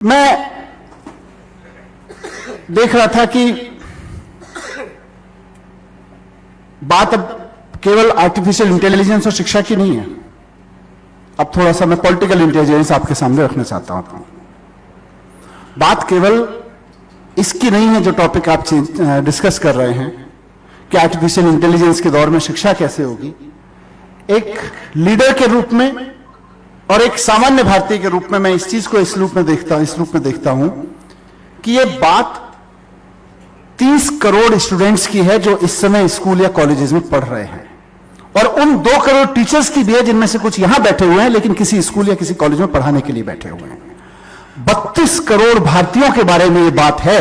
मैं देख रहा था कि बात अब केवल आर्टिफिशियल इंटेलिजेंस और शिक्षा की नहीं है। अब थोड़ा सा मैं पॉलिटिकल इंटेलिजेंस आपके सामने रखना चाहता हूं। बात केवल इसकी नहीं है जो टॉपिक आप डिस्कस कर रहे हैं कि आर्टिफिशियल इंटेलिजेंस के दौर में शिक्षा कैसे होगी। एक लीडर के रूप में और एक सामान्य भारतीय के रूप में मैं इस चीज को इस रूप में देखता हूं कि यह बात 30 करोड़ स्टूडेंट्स की है जो इस समय स्कूल या कॉलेजेस में पढ़ रहे हैं, और उन 2 करोड़ टीचर्स की भी है जिनमें से कुछ यहां बैठे हुए हैं लेकिन किसी स्कूल या किसी कॉलेज में पढ़ाने के लिए बैठे हुए हैं। 32 करोड़ भारतीयों के बारे में यह बात है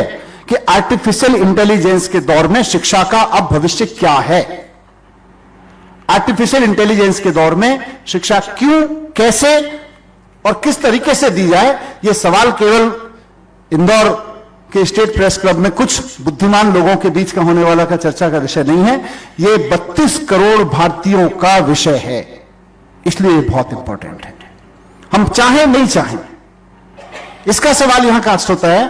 कि आर्टिफिशियल इंटेलिजेंस के दौर में शिक्षा का अब भविष्य क्या है। आर्टिफिशियल इंटेलिजेंस के दौर में शिक्षा क्यों, कैसे और किस तरीके से दी जाए, यह सवाल केवल इंदौर के स्टेट प्रेस क्लब में कुछ बुद्धिमान लोगों के बीच का होने वाला का चर्चा का विषय नहीं है। यह 32 करोड़ भारतीयों का विषय है, इसलिए यह बहुत इंपॉर्टेंट है। हम चाहें नहीं चाहें, इसका सवाल यहां कास्ट होता है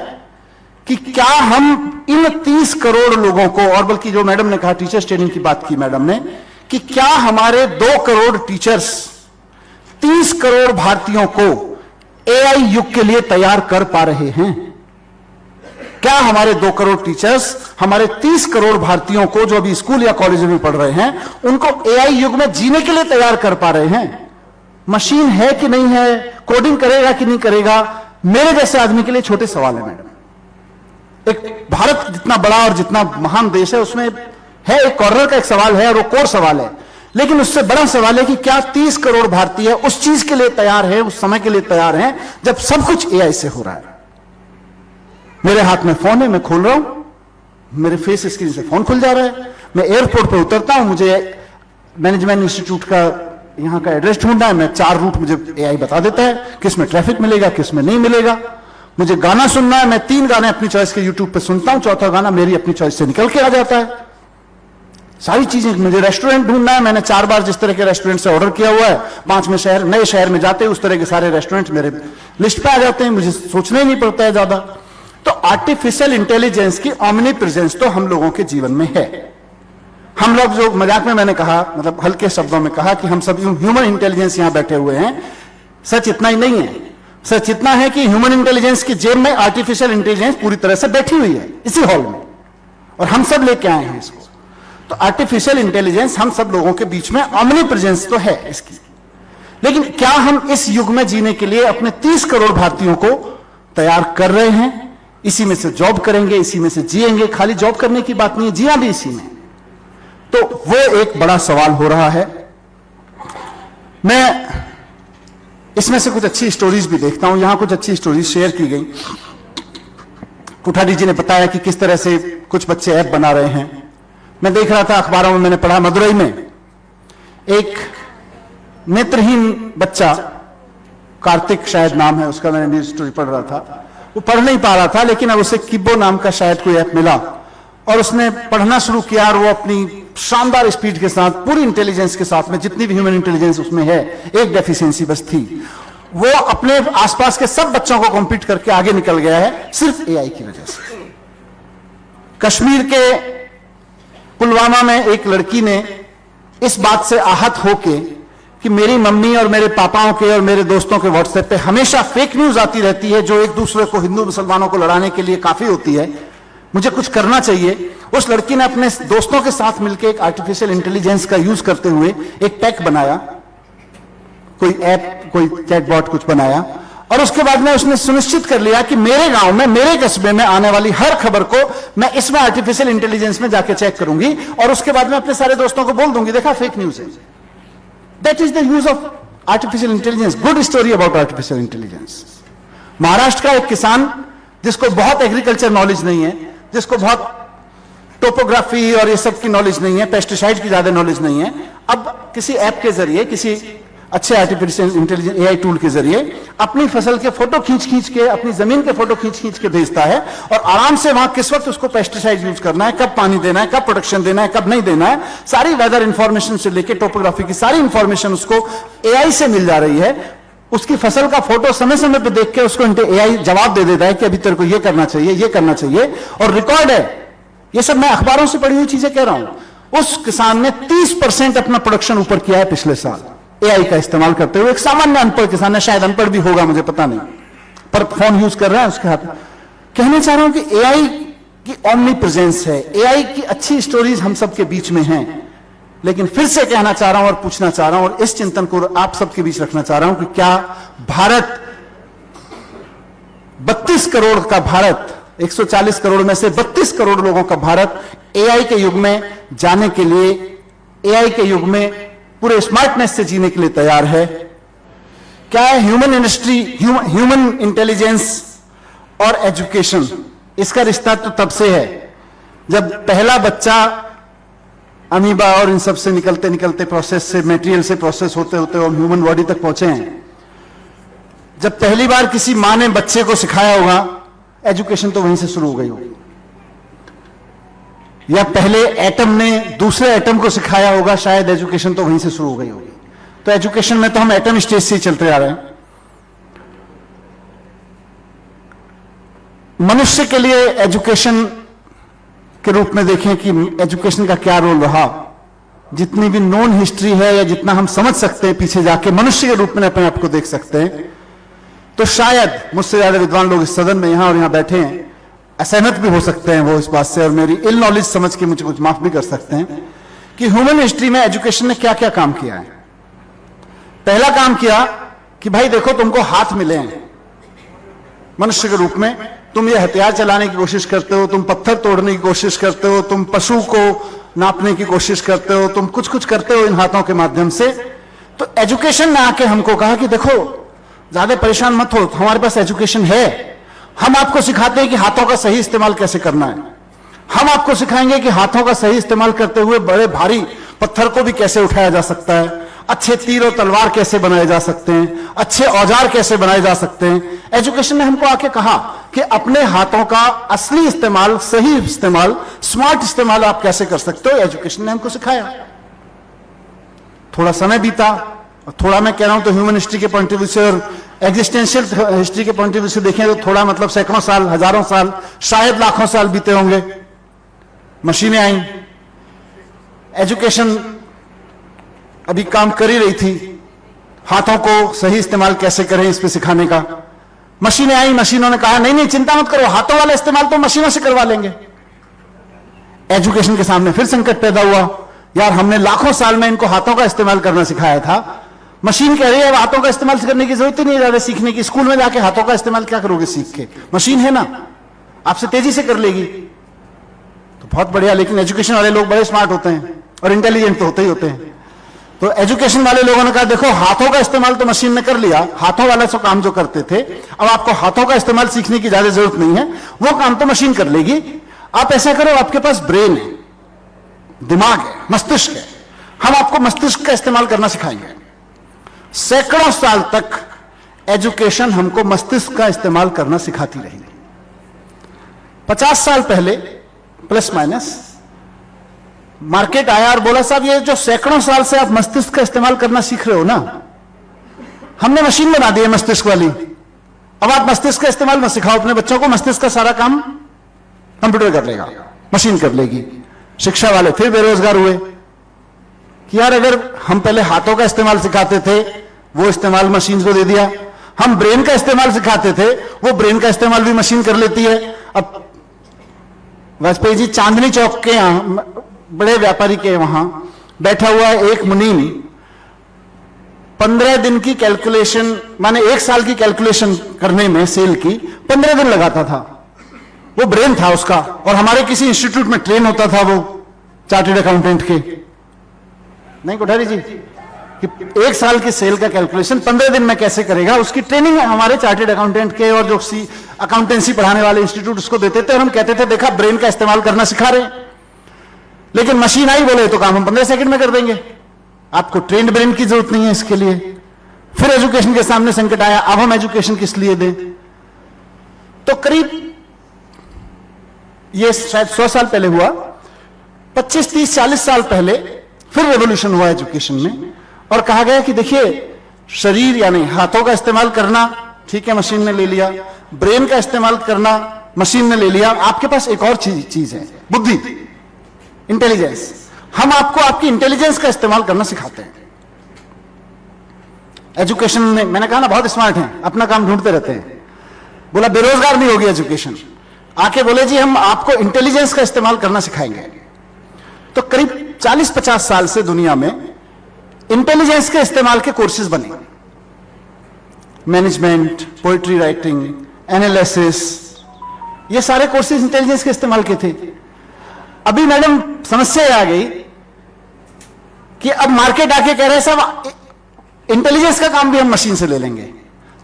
कि क्या हम इन 30 करोड़ लोगों को, और बल्कि जो मैडम ने कहा टीचर्स ट्रेनिंग की बात की मैडम ने, कि क्या हमारे 2 करोड़ टीचर्स 30 करोड़ भारतीयों को एआई युग के लिए तैयार कर पा रहे हैं? क्या हमारे 2 करोड़ टीचर्स हमारे 30 करोड़ भारतीयों को जो अभी स्कूल या कॉलेज में पढ़ रहे हैं उनको एआई युग में जीने के लिए तैयार कर पा रहे हैं? मशीन है कि नहीं है, कोडिंग करेगा कि नहीं करेगा, मेरे जैसे आदमी के लिए छोटे सवाल है मैडम। एक भारत जितना बड़ा और जितना महान देश है उसमें है एक कॉर्नर का एक सवाल है और वो कोर सवाल है, लेकिन उससे बड़ा सवाल है कि क्या 30 करोड़ भारतीय उस चीज के लिए तैयार है, उस समय के लिए तैयार हैं जब सब कुछ एआई से हो रहा है। मेरे हाथ में फोन है, मैं खोल रहा हूं, मेरे फेस स्क्रीन से फोन खुल जा रहा है। मैं एयरपोर्ट पे उतरता हूं, मुझे मैनेजमेंट इंस्टीट्यूट का यहां का एड्रेस ढूंढना है, मैं 4 रूट मुझे एआई बता देता है, किस में ट्रैफिक मिलेगा, किस में नहीं मिलेगा। मुझे गाना सुनना है, मैं 3 गाने अपनी चॉइस के यूट्यूब पे सुनता हूं, 4था गाना मेरी अपनी चॉइस से निकल के आ जाता है। सारी चीजें, मुझे रेस्टोरेंट ढूंढना है, मैंने 4 बार जिस तरह के रेस्टोरेंट से ऑर्डर किया हुआ है, 5वें शहर नए शहर में जाते उस तरह के सारे रेस्टोरेंट मेरे लिस्ट पे आ जाते हैं, मुझे सोचना ही नहीं पड़ता है ज्यादा। तो आर्टिफिशियल इंटेलिजेंस की ऑमनी प्रेजेंस तो हम लोगों के जीवन में है। हम लोग जो मजाक में मैंने कहा, मतलब हल्के शब्दों में कहा कि हम सब ह्यूमन इंटेलिजेंस यहां बैठे हुए हैं, सच इतना ही नहीं है। सच इतना है कि ह्यूमन इंटेलिजेंस की जेब में आर्टिफिशियल इंटेलिजेंस पूरी तरह से बैठी हुई है इसी हॉल में, और हम सब लेके आए हैं इसको। तो आर्टिफिशियल इंटेलिजेंस हम सब लोगों के बीच में ऑमनी प्रेजेंस तो है इसकी, लेकिन क्या हम इस युग में जीने के लिए अपने 30 करोड़ भारतीयों को तैयार कर रहे हैं? इसी में से जॉब करेंगे, इसी में से जिएंगे। खाली जॉब करने की बात नहीं है, जिया भी इसी में। तो वो एक बड़ा सवाल हो रहा है। मैं इसमें से कुछ अच्छी स्टोरीज भी देखता हूं, यहां कुछ अच्छी स्टोरीज शेयर की गई। कुठारी जी ने बताया कि किस तरह से कुछ बच्चे ऐप बना रहे हैं। मैं देख रहा था अखबारों में, मैंने पढ़ा मदुरई में एक नेत्रहीन बच्चा, कार्तिक शायद नाम है उसका, मैंने न्यूज स्टोरी पढ़ रहा था, वो पढ़ नहीं पा रहा था लेकिन अब उसे किब्बो नाम का शायद कोई ऐप मिला और उसने पढ़ना शुरू किया, और वो अपनी शानदार स्पीड के साथ, पूरी इंटेलिजेंस के साथ में, जितनी भी ह्यूमन इंटेलिजेंस उसमें है, एक डेफिशिएंसी बस थी, वो अपने आसपास के सब बच्चों को कॉम्पीट करके आगे निकल गया है सिर्फ एआई की वजह से। कश्मीर के पुलवामा में एक लड़की ने इस बात से आहत होके कि मेरी मम्मी और मेरे पापाओं के और मेरे दोस्तों के व्हाट्सएप पे हमेशा फेक न्यूज आती रहती है जो एक दूसरे को, हिंदू मुसलमानों को लड़ाने के लिए काफी होती है, मुझे कुछ करना चाहिए। उस लड़की ने अपने दोस्तों के साथ मिलकर एक आर्टिफिशियल इंटेलिजेंस का यूज करते हुए एक टेक बनाया, कोई ऐप, कोई चैटबॉट कुछ बनाया, और उसके बाद में उसने सुनिश्चित कर लिया कि मेरे गांव में, मेरे कस्बे में आने वाली हर खबर को मैं इसमें आर्टिफिशियल इंटेलिजेंस में जाके चेक करूंगी और उसके बाद में अपने सारे दोस्तों को बोल दूंगी, देखा फेक न्यूज है। That is the use of artificial intelligence. Good story about artificial intelligence. Maharashtra का एक किसान जिसको बहुत एग्रीकल्चर नॉलेज नहीं है, जिसको बहुत टोपोग्राफी और ये सब की नॉलेज नहीं है, पेस्टिसाइड की ज्यादा नॉलेज नहीं है, अब किसी ऐप के जरिए, किसी अच्छे आर्टिफिशियल इंटेलिजेंस एआई टूल के जरिए अपनी फसल के फोटो खींच के, अपनी जमीन के फोटो खींच के भेजता है, और आराम से वहां किस वक्त उसको पेस्टिसाइड यूज करना है, कब पानी देना है, कब प्रोटेक्शन देना है, कब नहीं देना है, सारी वेदर इंफॉर्मेशन से लेकर टोपोग्राफी की सारी इंफॉर्मेशन उसको एआई से मिल जा रही है। उसकी फसल का फोटो समय समय पे देख के उसको एआई जवाब दे देता है कि अभी तेरे को ये करना चाहिए, ये करना चाहिए, और रिकॉर्ड है। ये सब मैं अखबारों से पढ़ी हुई चीजें कह रहा हूं। उस किसान ने 30% अपना प्रोडक्शन ऊपर किया है पिछले साल एआई का इस्तेमाल करते हुए। एक सामान्य अनपढ़ किसान है, शायद अनपढ़ भी होगा, मुझे पता नहीं, पर फोन यूज कर रहा है उसके हाथ में। कहना चाह रहा हूं कि एआई की ऑमनी प्रेजेंस है, एआई की अच्छी स्टोरीज हम सबके बीच में हैं, लेकिन फिर से कहना चाह रहा हूं और पूछना चाह रहा हूं, और इस चिंतन को आप सबके बीच रखना चाह रहा हूं कि क्या भारत 32 करोड़ का भारत, 140 करोड़ में से 32 करोड़ लोगों का भारत एआई के युग में जाने के लिए, एआई के युग में पूरे स्मार्टनेस से जीने के लिए तैयार है? क्या है ह्यूमन इंडस्ट्री, ह्यूमन इंटेलिजेंस और एजुकेशन, इसका रिश्ता तो तब से है जब पहला बच्चा अमीबा और इन सब से निकलते निकलते प्रोसेस से, मटेरियल से प्रोसेस होते होते हम ह्यूमन बॉडी तक पहुंचे हैं। जब पहली बार किसी मां ने बच्चे को सिखाया होगा, एजुकेशन तो वहीं से शुरू हो गई होगी। या पहले एटम ने दूसरे एटम को सिखाया होगा, शायद एजुकेशन तो वहीं से शुरू हो गई होगी। तो एजुकेशन में तो हम एटम स्टेज से ही चलते आ रहे हैं। मनुष्य के लिए एजुकेशन के रूप में देखें कि एजुकेशन का क्या रोल रहा, जितनी भी नॉन हिस्ट्री है या जितना हम समझ सकते हैं पीछे जाके मनुष्य के रूप में अपने आप को देख सकते हैं, तो शायद मुझसे ज्यादा विद्वान लोग इस सदन में यहां और यहां बैठे हैं, असहमत भी हो सकते हैं वो इस बात से, और मेरी इल नॉलेज समझ के मुझे कुछ माफ भी कर सकते हैं कि ह्यूमन हिस्ट्री में एजुकेशन ने क्या क्या काम किया है। पहला काम किया कि भाई देखो, तुमको हाथ मिले हैं मनुष्य के रूप में, तुम ये हथियार चलाने की कोशिश करते हो, तुम पत्थर तोड़ने की कोशिश करते हो, तुम पशु को नापने की कोशिश करते हो, तुम कुछ कुछ करते हो इन हाथों के माध्यम से। तो एजुकेशन ने आके हमको कहा कि देखो, ज्यादा परेशान मत हो, हमारे पास एजुकेशन है, हम आपको सिखाते हैं कि हाथों का सही इस्तेमाल कैसे करना है। हम आपको सिखाएंगे कि हाथों का सही इस्तेमाल करते हुए बड़े भारी पत्थर को भी कैसे उठाया जा सकता है, अच्छे तीर और तलवार कैसे बनाए जा सकते हैं, अच्छे औजार कैसे बनाए जा सकते हैं। एजुकेशन ने हमको आके कहा कि अपने हाथों का असली इस्तेमाल, सही इस्तेमाल, स्मार्ट इस्तेमाल आप कैसे कर सकते हो, एजुकेशन ने हमको सिखाया। थोड़ा समय बीता, और थोड़ा मैं कह रहा हूं तो ह्यूमन हिस्ट्री के पॉइंट ऑफ व्यू से और एग्जिस्टेंशियल हिस्ट्री के पॉइंट ऑफ व्यू से देखें तो थोड़ा मतलब सैकड़ों साल, हजारों साल, शायद लाखों साल बीते होंगे। मशीनें आई, एजुकेशन अभी काम कर ही रही थी, हाथों को सही इस्तेमाल कैसे करें इस पे सिखाने का। मशीनें आई, मशीनों ने कहा नहीं नहीं चिंता मत करो, हाथों वाला इस्तेमाल तो मशीनों से करवा लेंगे। एजुकेशन के सामने फिर संकट पैदा हुआ, यार हमने लाखों साल में इनको हाथों का इस्तेमाल करना सिखाया था, मशीन कह रही है अब हाथों का इस्तेमाल करने की जरूरत ही नहीं ज्यादा सीखने की, स्कूल में जाके हाथों का इस्तेमाल क्या करोगे सीख के, मशीन है ना आपसे तेजी से कर लेगी। तो बहुत बढ़िया, लेकिन एजुकेशन वाले लोग बड़े स्मार्ट होते हैं और इंटेलिजेंट तो होते ही होते हैं। तो एजुकेशन वाले लोगों ने कहा देखो, हाथों का इस्तेमाल तो मशीन ने कर लिया, हाथों वाला सब काम जो करते थे, अब आपको हाथों का इस्तेमाल सीखने की ज्यादा जरूरत नहीं है, वो काम तो मशीन कर लेगी। आप ऐसा करो, आपके पास ब्रेन है, दिमाग है, मस्तिष्क है, हम आपको मस्तिष्क का इस्तेमाल करना सिखाएंगे। सैकड़ों साल तक एजुकेशन हमको मस्तिष्क का इस्तेमाल करना सिखाती रही। 50 साल पहले प्लस माइनस मार्केट आया और बोला साहब ये जो सैकड़ों साल से आप मस्तिष्क का इस्तेमाल करना सीख रहे हो ना, हमने मशीन बना दी है मस्तिष्क वाली, अब आप मस्तिष्क का इस्तेमाल मत सिखाओ अपने बच्चों को, मस्तिष्क का सारा काम कंप्यूटर कर लेगा, मशीन कर लेगी। शिक्षा वाले फिर बेरोजगार हुए कि यार अगर हम पहले हाथों का इस्तेमाल सिखाते थे, वो इस्तेमाल मशीन को दे दिया, हम ब्रेन का इस्तेमाल सिखाते थे, वो ब्रेन का इस्तेमाल भी मशीन कर लेती है। अब वाजपेयी जी चांदनी चौक के यहां बड़े व्यापारी के वहां बैठा हुआ है एक मुनीम, 15 दिन की कैलकुलेशन, माने 1 साल की कैलकुलेशन करने में सेल की 15 दिन लगाता था, वो ब्रेन था उसका, और हमारे किसी इंस्टीट्यूट में ट्रेन होता था वो चार्टर्ड अकाउंटेंट के, नहीं कोठारी जी, कि 1 साल की सेल का कैलकुलेशन 15 दिन में कैसे करेगा, उसकी ट्रेनिंग हमारे चार्टर्ड अकाउंटेंट के और जो अकाउंटेंसी पढ़ाने वाले इंस्टीट्यूट उसको देते थे, और हम कहते थे देखा ब्रेन का इस्तेमाल करना सिखा रहे हैं। लेकिन मशीन आई बोले तो काम हम 15 सेकंड में कर देंगे, आपको ट्रेंड ब्रेन की जरूरत नहीं है इसके लिए। फिर एजुकेशन के सामने संकट आया, अब हम एजुकेशन किस लिए दें। तो करीब ये शायद 100 साल पहले हुआ, 25, 30, 40 साल पहले फिर रेवोल्यूशन हुआ एजुकेशन में, और कहा गया कि देखिए शरीर यानी हाथों का इस्तेमाल करना, ठीक है, मशीन ने ले लिया। ब्रेन का इस्तेमाल करना मशीन ने ले लिया। आपके पास एक और चीज है, बुद्धि, इंटेलिजेंस। हम आपको आपकी इंटेलिजेंस का इस्तेमाल करना सिखाते हैं। एजुकेशन में मैंने कहा ना बहुत स्मार्ट हैं, अपना काम ढूंढते रहते हैं। बोला बेरोजगार नहीं होगी एजुकेशन, आके बोले जी हम आपको इंटेलिजेंस का इस्तेमाल करना सिखाएंगे। तो करीब 40-50 साल से दुनिया में इंटेलिजेंस के इस्तेमाल के कोर्सेज बने, मैनेजमेंट, पोइट्री राइटिंग, एनालिसिस, ये सारे कोर्सेज इंटेलिजेंस के इस्तेमाल के थे। अभी मैडम समस्या आ गई कि अब मार्केट आके कह रहे हैं साहब इंटेलिजेंस का काम भी हम मशीन से ले लेंगे।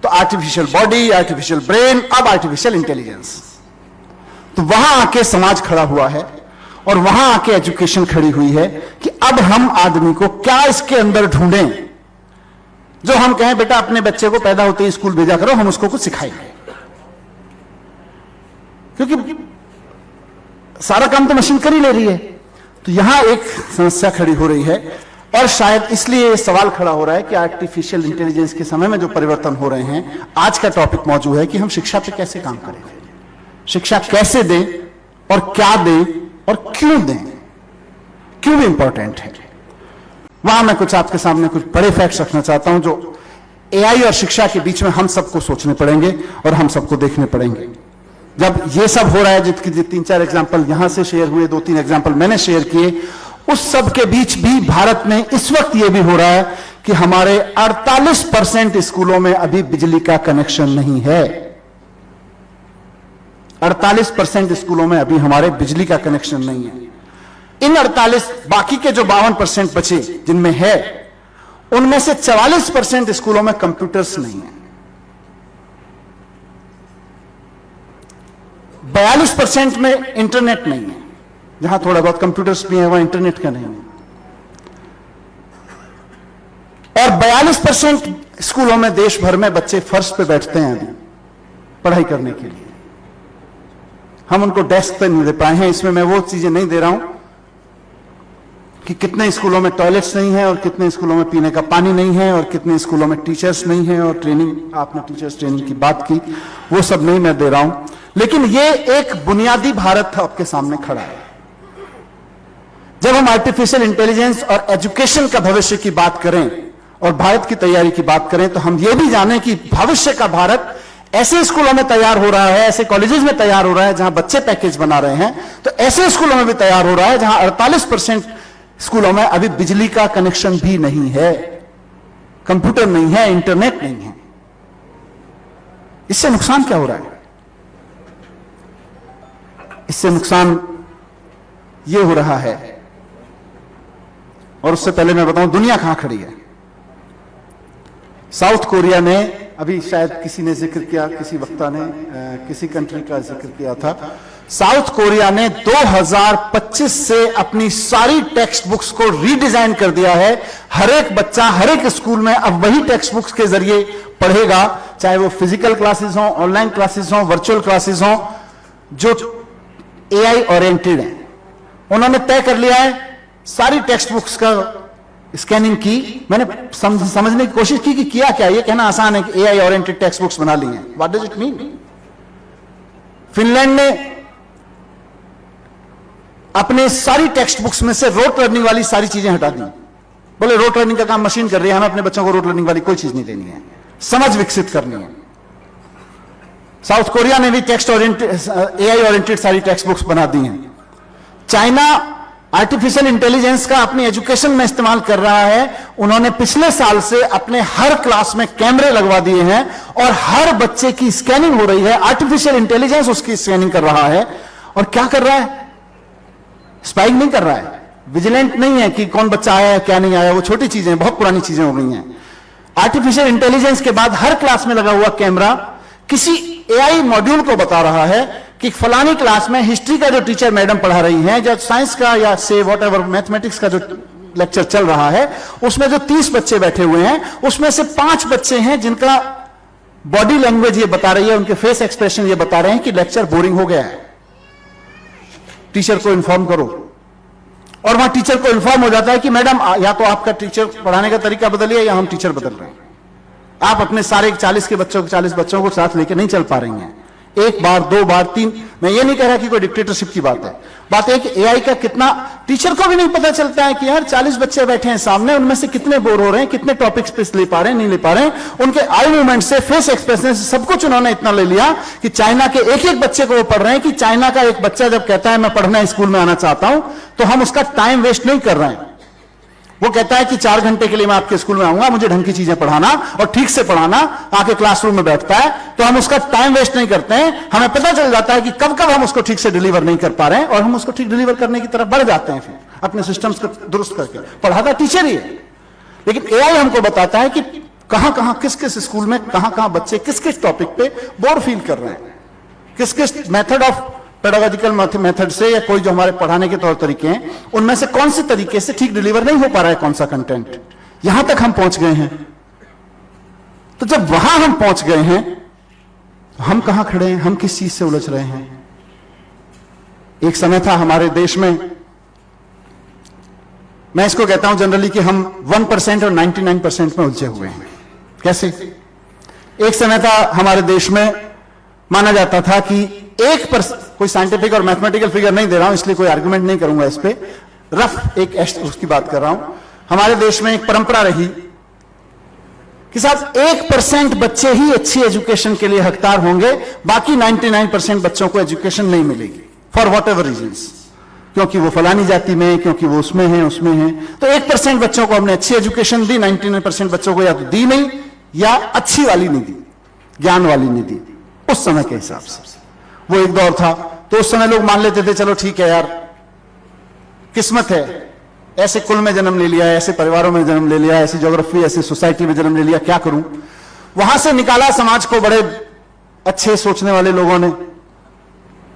तो आर्टिफिशियल बॉडी, आर्टिफिशियल ब्रेन, अब आर्टिफिशियल इंटेलिजेंस। तो वहां आके समाज खड़ा हुआ है और वहां आके एजुकेशन खड़ी हुई है कि अब हम आदमी को क्या इसके अंदर ढूंढें जो हम कहें बेटा अपने बच्चे को पैदा होते ही स्कूल भेजा करो, हम उसको कुछ सिखाएंगे। क्योंकि सारा काम तो मशीन कर ही ले रही है। तो यहां एक समस्या खड़ी हो रही है और शायद इसलिए यह सवाल खड़ा हो रहा है कि आर्टिफिशियल इंटेलिजेंस के समय में जो परिवर्तन हो रहे हैं, आज का टॉपिक मौजूद है कि हम शिक्षा पे कैसे काम करें, शिक्षा कैसे दें और क्या दें और क्यों दें, क्यों भी इंपॉर्टेंट है। वहां मैं कुछ आपके सामने कुछ बड़े फैक्ट्स रखना चाहता हूं जो एआई और शिक्षा के बीच में हम सबको सोचने पड़ेंगे और हम सबको देखने पड़ेंगे। जब ये सब हो रहा है, जिसकी 3-4 एग्जाम्पल यहां से शेयर हुए, 2-3 एग्जाम्पल मैंने शेयर किए, उस सब के बीच भी भारत में इस वक्त यह भी हो रहा है कि हमारे 48% स्कूलों में अभी बिजली का कनेक्शन नहीं है। 48% स्कूलों में अभी हमारे बिजली का कनेक्शन नहीं है। इन 48 बाकी के जो 52% बचे जिनमें है, उनमें से 44% स्कूलों में कंप्यूटर्स नहीं है। 42% में इंटरनेट नहीं है। जहां थोड़ा बहुत कंप्यूटर्स भी है वहां इंटरनेट का नहीं है। और 42% स्कूलों में देश भर में बच्चे फर्श पे बैठते हैं अभी पढ़ाई करने के लिए। हम उनको डेस्क पे नहीं दे पाए हैं। इसमें मैं वो चीजें नहीं दे रहा हूं कि कितने स्कूलों में टॉयलेट्स नहीं है और कितने स्कूलों में पीने का पानी नहीं है और कितने स्कूलों में टीचर्स नहीं है और ट्रेनिंग, आपने टीचर्स ट्रेनिंग की बात की, वो सब नहीं मैं दे रहा हूं। लेकिन ये एक बुनियादी भारत आपके सामने खड़ा है। जब हम आर्टिफिशियल इंटेलिजेंस और एजुकेशन का भविष्य की बात करें और भारत की तैयारी की बात करें, तो हम यह भी जानें कि भविष्य का भारत ऐसे स्कूलों में तैयार हो रहा है, ऐसे कॉलेजेस में तैयार हो रहा है जहां बच्चे पैकेज बना रहे हैं, तो ऐसे स्कूलों में भी तैयार हो रहा है जहां 48% स्कूलों में अभी बिजली का कनेक्शन भी नहीं है, कंप्यूटर नहीं है, इंटरनेट नहीं है। इससे नुकसान क्या हो रहा है? इससे नुकसान यह हो रहा है, और उससे पहले मैं बताऊं दुनिया कहां खड़ी है। साउथ कोरिया ने, अभी शायद किसी ने जिक्र किया, किसी वक्ता ने किसी कंट्री का जिक्र किया था, साउथ कोरिया ने 2025 से अपनी सारी टेक्स्ट बुक्स को रीडिजाइन कर दिया है। हर एक बच्चा हर एक स्कूल में अब वही टेक्स्ट बुक्स के जरिए पढ़ेगा, चाहे वो फिजिकल क्लासेस हो, ऑनलाइन क्लासेस हो, वर्चुअल क्लासेस हो, जो एआई ओरिएंटेड है। उन्होंने तय कर लिया है, सारी टेक्स्ट बुक्स का स्कैनिंग की। मैंने समझने की कोशिश की कि किया क्या। ये कहना आसान है कि एआई ओरिएंटेड टेक्स्ट बुक्स बना ली हैं। What does it mean? Finland ने अपने सारी टेक्स्ट बुक्स में से रोट लर्निंग वाली सारी चीजें हटा दी। बोले रोट लर्निंग का काम मशीन कर रही है, हमें अपने बच्चों को रोट लर्निंग वाली कोई चीज नहीं देनी है, समझ विकसित करनी है। साउथ कोरिया ने भी टेक्स्ट ओरिएंटेड, एआई ओरिएंटेड सारी टेक्स्ट बुक्स बना दी हैं। चाइना आर्टिफिशियल इंटेलिजेंस का अपनी एजुकेशन में इस्तेमाल कर रहा है। उन्होंने पिछले साल से अपने हर क्लास में कैमरे लगवा दिए हैं और हर बच्चे की स्कैनिंग हो रही है। आर्टिफिशियल इंटेलिजेंस उसकी स्कैनिंग कर रहा है। और क्या कर रहा है? स्पाइंग नहीं कर रहा है, विजिलेंट नहीं है कि कौन बच्चा आया है क्या नहीं आया, वो छोटी चीजें, बहुत पुरानी चीजें हो गई हैं। आर्टिफिशियल इंटेलिजेंस के बाद हर क्लास में लगा हुआ कैमरा किसी एआई मॉड्यूल को बता रहा है कि फलानी क्लास में हिस्ट्री का जो टीचर मैडम पढ़ा रही हैं, या साइंस का या से व्हाटएवर मैथमेटिक्स का जो लेक्चर चल रहा है, उसमें जो 30 बच्चे बैठे हुए हैं, उसमें से 5 बच्चे हैं जिनका बॉडी लैंग्वेज ये बता रही है, उनके फेस एक्सप्रेशन ये बता रहे हैं कि लेक्चर बोरिंग हो गया है, टीचर को इन्फॉर्म करो। और वहां टीचर को इन्फॉर्म हो जाता है कि मैडम या तो आपका टीचर पढ़ाने का तरीका बदलिए या हम टीचर बदल रहे हैं। आप अपने सारे 40 बच्चों को साथ लेके नहीं चल पा रही हैं। एक बार, दो बार, तीन, मैं ये नहीं कह रहा कि कोई डिक्टेटरशिप की बात है। बात है कि एआई का कितना टीचर को भी नहीं पता चलता है कि यार 40 बच्चे बैठे हैं सामने, उनमें से कितने बोर हो रहे हैं, कितने टॉपिक्स पे ले पा रहे हैं, नहीं ले पा रहे हैं। उनके आई मूवमेंट से, फेस एक्सप्रेशन से सब कुछ उन्होंने इतना ले लिया कि चाइना के एक एक बच्चे को वो पढ़ रहे हैं कि चाइना का एक बच्चा जब कहता है मैं पढ़ना स्कूल में आना चाहता हूं, तो हम उसका टाइम वेस्ट नहीं कर रहे हैं। वो कहता है कि 4 घंटे के लिए मैं आपके स्कूल में आऊंगा, मुझे ढंग की चीजें पढ़ाना और ठीक से पढ़ाना, आके क्लासरूम में बैठता है, तो हम उसका टाइम वेस्ट नहीं करते हैं। हमें पता चल जाता है कि कब कब हम उसको ठीक से डिलीवर नहीं कर पा रहे हैं और हम उसको ठीक डिलीवर करने की तरफ बढ़ जाते हैं, फिर अपने सिस्टम्स को दुरुस्त करके। पढ़ाता टीचर ही है, लेकिन एआई हमको बताता है कि कहां कहां किस किस स्कूल में कहां कहां बच्चे किस किस टॉपिक पे बोर फील कर रहे हैं, किस किस मेथड ऑफ पेडागोजिकल मेथड से या कोई जो हमारे पढ़ाने के तौर तरीके हैं उनमें से कौन से तरीके से ठीक डिलीवर नहीं हो पा रहा है कौन सा कंटेंट, यहां तक हम पहुंच गए हैं। तो जब वहां हम पहुंच गए हैं, हम कहां खड़े हैं, हम किस चीज से उलझ रहे हैं। एक समय था हमारे देश में, मैं इसको कहता हूं जनरली कि हम 1% और 99% में उलझे हुए हैं। कैसे? एक समय था हमारे देश में, माना जाता था कि 1%, कोई साइंटिफिक और मैथमेटिकल फिगर नहीं दे रहा हूं इसलिए कोई आर्गुमेंट नहीं करूंगा इस पे, रफ एक उसकी बात कर रहा हूं। हमारे देश में एक परंपरा रही कि साहब 1% बच्चे ही अच्छी एजुकेशन के लिए हकदार होंगे, बाकी 99% बच्चों को एजुकेशन नहीं मिलेगी फॉर वॉट एवर रीजंस, क्योंकि वो फलानी जाति में, क्योंकि वो उसमें है। तो 1% बच्चों को हमने अच्छी एजुकेशन दी, 99% बच्चों को या तो दी नहीं या अच्छी वाली नहीं दी, ज्ञान वाली नहीं दी, उस समय के हिसाब से। वो एक दौर था, तो उस समय लोग मान लेते थे चलो ठीक है यार, किस्मत है, ऐसे कुल में जन्म ले लिया, ऐसे परिवारों में जन्म ले लिया, ऐसी ज्योग्राफी, ऐसी सोसाइटी में जन्म ले लिया, क्या करूं। वहां से निकाला समाज को बड़े अच्छे सोचने वाले लोगों ने,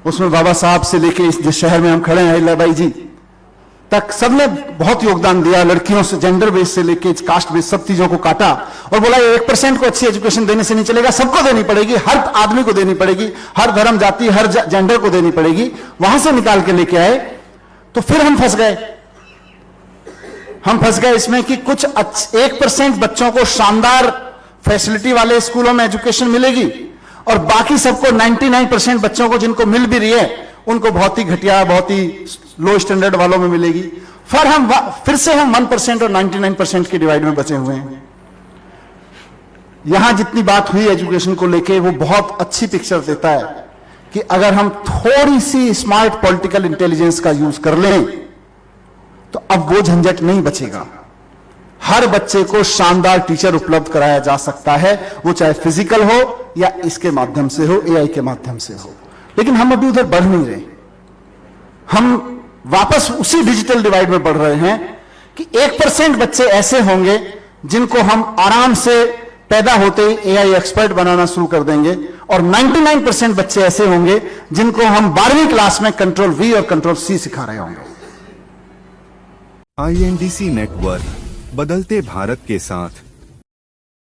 उसमें बाबा साहब से लेके इस जिस शहर में हम खड़े हैं अहिल्याबाई जी तक, सबने बहुत योगदान दिया। लड़कियों से, जेंडर बेस से लेके कास्ट बेस, सब चीजों को काटा और बोला 1% को अच्छी एजुकेशन देने से नहीं चलेगा, सबको देनी पड़ेगी, हर आदमी को देनी पड़ेगी, हर धर्म, जाति, हर जेंडर को देनी पड़ेगी। वहां से निकाल के लेके आए, तो फिर हम फंस गए। हम फंस गए इसमें कि कुछ 1% बच्चों को शानदार फैसिलिटी वाले स्कूलों में एजुकेशन मिलेगी और बाकी सबको 99% बच्चों को जिनको मिल भी रही है उनको बहुत ही घटिया, बहुत ही लो स्टैंडर्ड वालों में मिलेगी। फिर से हम 1% और 99% के डिवाइड में बचे हुए हैं। यहां जितनी बात हुई एजुकेशन को लेके, वो बहुत अच्छी पिक्चर देता है कि अगर हम थोड़ी सी स्मार्ट पॉलिटिकल इंटेलिजेंस का यूज कर लें तो अब वो झंझट नहीं बचेगा। हर बच्चे को शानदार टीचर उपलब्ध कराया जा सकता है, वो चाहे फिजिकल हो या इसके माध्यम से हो, एआई के माध्यम से हो। लेकिन हम अभी उधर बढ़ नहीं रहे, हम वापस उसी डिजिटल डिवाइड में बढ़ रहे हैं कि 1% बच्चे ऐसे होंगे जिनको हम आराम से पैदा होते ही एआई एक्सपर्ट बनाना शुरू कर देंगे और 99% बच्चे ऐसे होंगे जिनको हम 12वीं क्लास में कंट्रोल V और कंट्रोल C सिखा रहे होंगे। INDC नेटवर्क, बदलते भारत के साथ।